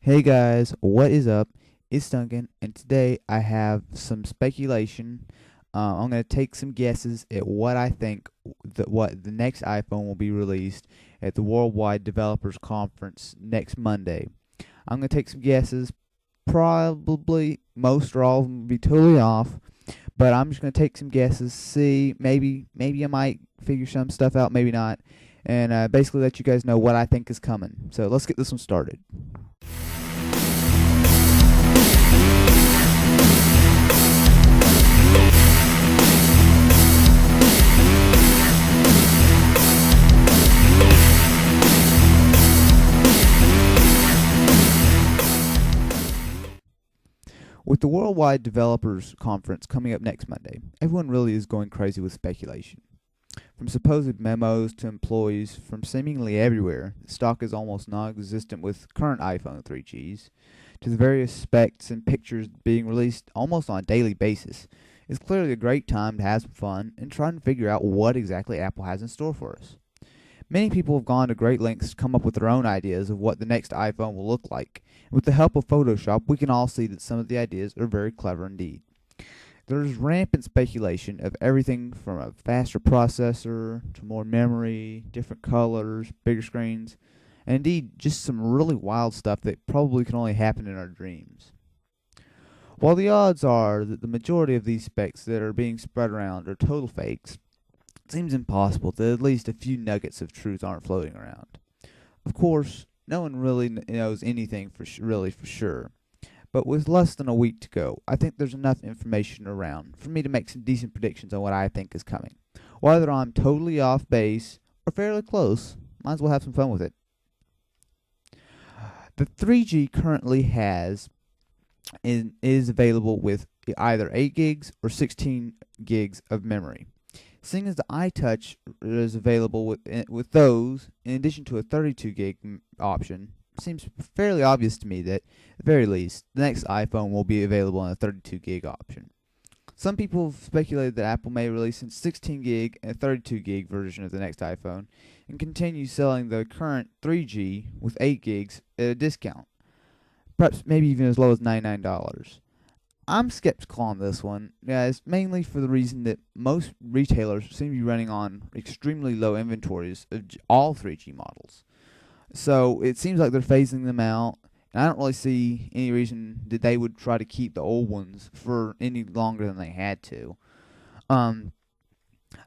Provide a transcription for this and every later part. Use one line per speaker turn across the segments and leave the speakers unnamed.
Hey guys, what is up? It's Duncan, and today I have some speculation. I'm going to take some guesses at what I think what the next iPhone will be released at the Worldwide Developers Conference next Monday. I'm going to take some guesses. Probably most or all of them will be totally off, but I'm just going to take some guesses. See, maybe I might figure some stuff out, maybe not, and basically let you guys know what I think is coming. So let's get this one started. With the Worldwide Developers Conference coming up next Monday, everyone really is going crazy with speculation. From supposed memos to employees from seemingly everywhere, stock is almost non-existent with current iPhone 3Gs, to the various specs and pictures being released almost on a daily basis. It's clearly a great time to have some fun and try and figure out what exactly Apple has in store for us. Many people have gone to great lengths to come up with their own ideas of what the next iPhone will look like. With the help of Photoshop, we can all see that some of the ideas are very clever indeed. There is rampant speculation of everything from a faster processor to more memory, different colors, bigger screens, and indeed just some really wild stuff that probably can only happen in our dreams. While the odds are that the majority of these specs that are being spread around are total fakes, it seems impossible that at least a few nuggets of truth aren't floating around. Of course, no one really knows anything for sure. But with less than a week to go, I think there's enough information around for me to make some decent predictions on what I think is coming. Whether I'm totally off base or fairly close, might as well have some fun with it. The 3G currently is available with either 8 gigs or 16 gigs of memory. Seeing as the iTouch is available with those, in addition to a 32 gig option, seems fairly obvious to me that, at the very least, the next iPhone will be available on a 32 gig option. Some people have speculated that Apple may release a 16 gig and 32 gig version of the next iPhone and continue selling the current 3G with 8 gigs at a discount, perhaps maybe even as low as $99. I'm skeptical on this one, guys, mainly for the reason that most retailers seem to be running on extremely low inventories of all 3G models. So it seems like they're phasing them out, and I don't really see any reason that they would try to keep the old ones for any longer than they had to. A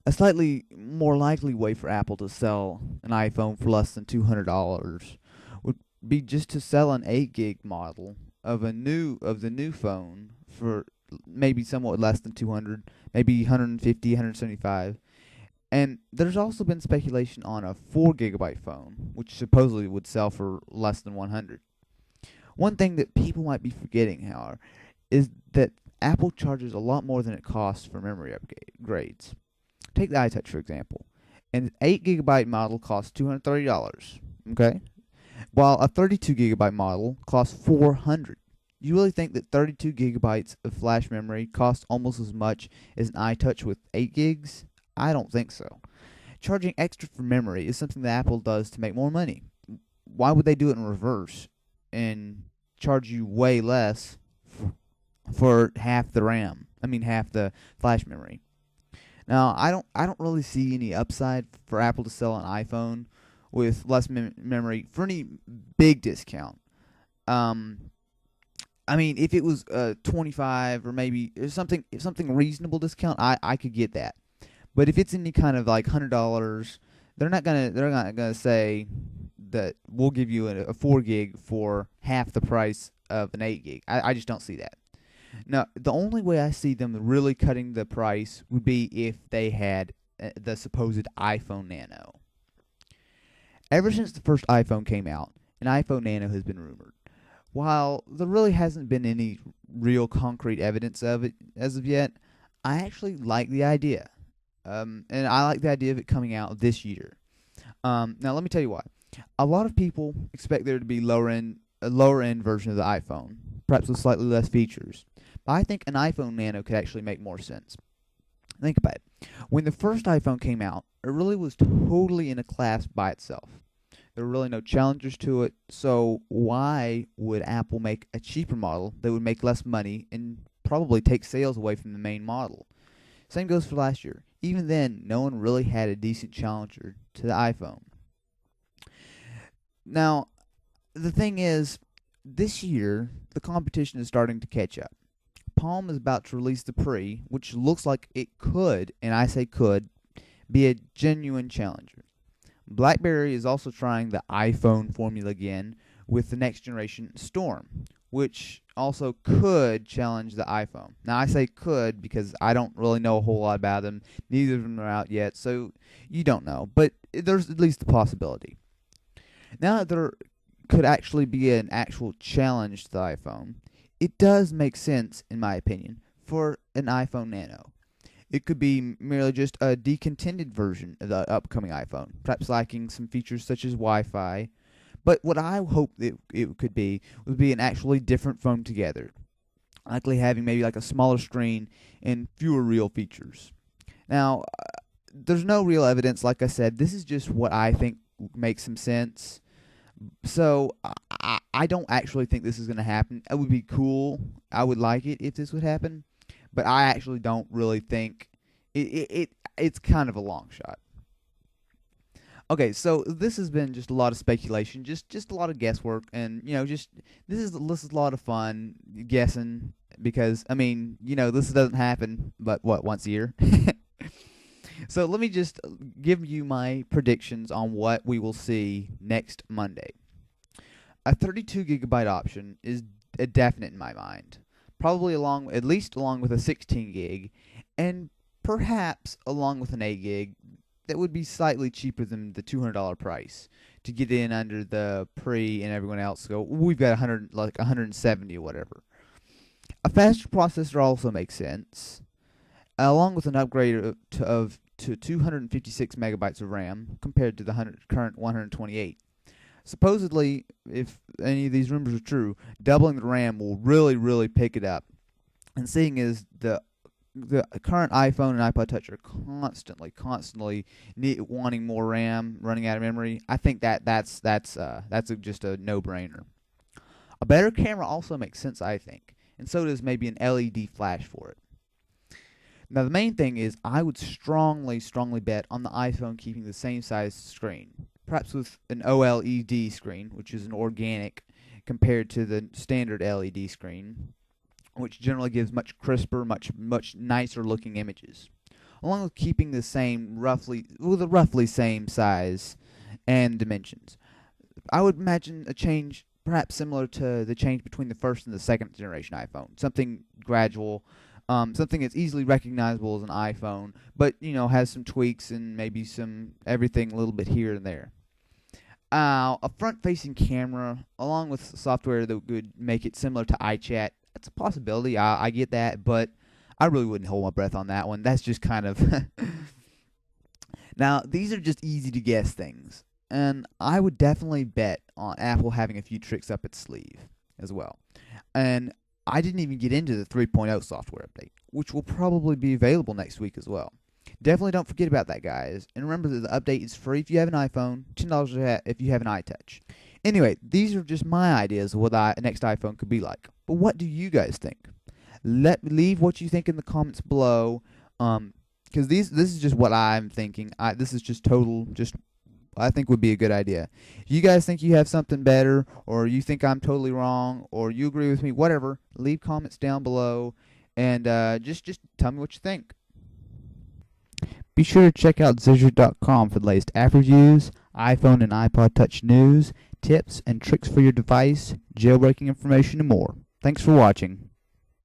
slightly more likely way for Apple to sell an iPhone for less than $200 would be just to sell an 8 gig model of the new phone for maybe somewhat less than 200, maybe 150, 175. And there's also been speculation on a 4 gigabyte phone, which supposedly would sell for less than 100. One thing that people might be forgetting, however, is that Apple charges a lot more than it costs for memory upgrades. Take the iTouch for example. An 8 gigabyte model costs $230, okay? While a 32 gigabyte model costs $400. You really think that 32 gigabytes of flash memory costs almost as much as an iTouch with 8 gigs? I don't think so. Charging extra for memory is something that Apple does to make more money. Why would they do it in reverse and charge you way less for half the RAM? I mean half the flash memory. Now, I don't really see any upside for Apple to sell an iPhone with less memory for any big discount. I mean, if it was 25 or maybe something reasonable discount, I could get that. But if it's any kind of like $100, they're not gonna say that we'll give you a 4 gig for half the price of an 8 gig. I just don't see that. Now, the only way I see them really cutting the price would be if they had the supposed iPhone Nano. Ever since the first iPhone came out, an iPhone Nano has been rumored. While there really hasn't been any real concrete evidence of it as of yet, I actually like the idea. And I like the idea of it coming out this year. Now, let me tell you why. A lot of people expect there to be a lower end version of the iPhone, perhaps with slightly less features. But I think an iPhone Nano could actually make more sense. Think about it. When the first iPhone came out, it really was totally in a class by itself. There are really no challengers to it, so why would Apple make a cheaper model that would make less money and probably take sales away from the main model? Same goes for last year. Even then, no one really had a decent challenger to the iPhone. Now, the thing is, this year, the competition is starting to catch up. Palm is about to release the Pre, which looks like it could, and I say could, be a genuine challenger. BlackBerry is also trying the iPhone formula again with the next generation Storm, which also could challenge the iPhone. Now, I say could because I don't really know a whole lot about them. Neither of them are out yet, so you don't know. But there's at least the possibility. Now that there could actually be an actual challenge to the iPhone, it does make sense, in my opinion, for an iPhone Nano. It could be merely just a decontented version of the upcoming iPhone, perhaps lacking some features such as Wi-Fi. But what I hope it could be would be an actually different phone together, likely having maybe like a smaller screen and fewer real features. Now, there's no real evidence, like I said. This is just what I think makes some sense. So I don't actually think this is going to happen. It would be cool. I would like it if this would happen. But I actually don't really think it's kind of a long shot. Okay, so this has been just a lot of speculation, just a lot of guesswork, and just this is a lot of fun guessing because this doesn't happen, but once a year. So let me just give you my predictions on what we will see next Monday. A 32 gigabyte option is a definite in my mind. Probably at least along with a 16 gig, and perhaps along with an 8 gig that would be slightly cheaper than the $200 price to get in under the Pre and everyone else go, we've got 170 or whatever. A faster processor also makes sense, along with an upgrade to 256 megabytes of RAM compared to the current 128. Supposedly, if any of these rumors are true, doubling the RAM will really, really pick it up. And seeing as the current iPhone and iPod Touch are constantly wanting more RAM, running out of memory, I think that's just a no-brainer. A better camera also makes sense, I think, and so does maybe an LED flash for it. Now, the main thing is I would strongly bet on the iPhone keeping the same size screen, perhaps with an OLED screen, which is an organic compared to the standard LED screen, which generally gives much crisper, much nicer looking images, along with keeping the same roughly same size and dimensions. I would imagine a change perhaps similar to the change between the first and the second generation iPhone, something gradual. Something that's easily recognizable as an iPhone, but has some tweaks and maybe some everything a little bit here and there. A front-facing camera, along with software that would make it similar to iChat, that's a possibility. I get that, but I really wouldn't hold my breath on that one. That's just kind of Now, these are just easy to guess things, and I would definitely bet on Apple having a few tricks up its sleeve as well. And I didn't even get into the 3.0 software update, which will probably be available next week as well. Definitely don't forget about that, guys. And remember that the update is free if you have an iPhone, $10 if you have an iTouch. Anyway, these are just my ideas of what the next iPhone could be like. But what do you guys think? Leave what you think in the comments below, because this is just what I'm thinking. This is just I think would be a good idea. If you guys think you have something better, or you think I'm totally wrong, or you agree with me, whatever, leave comments down below, and just tell me what you think. Be sure to check out Zizzer.com for the latest app reviews, iPhone and iPod Touch news, tips and tricks for your device, jailbreaking information, and more. Thanks for watching.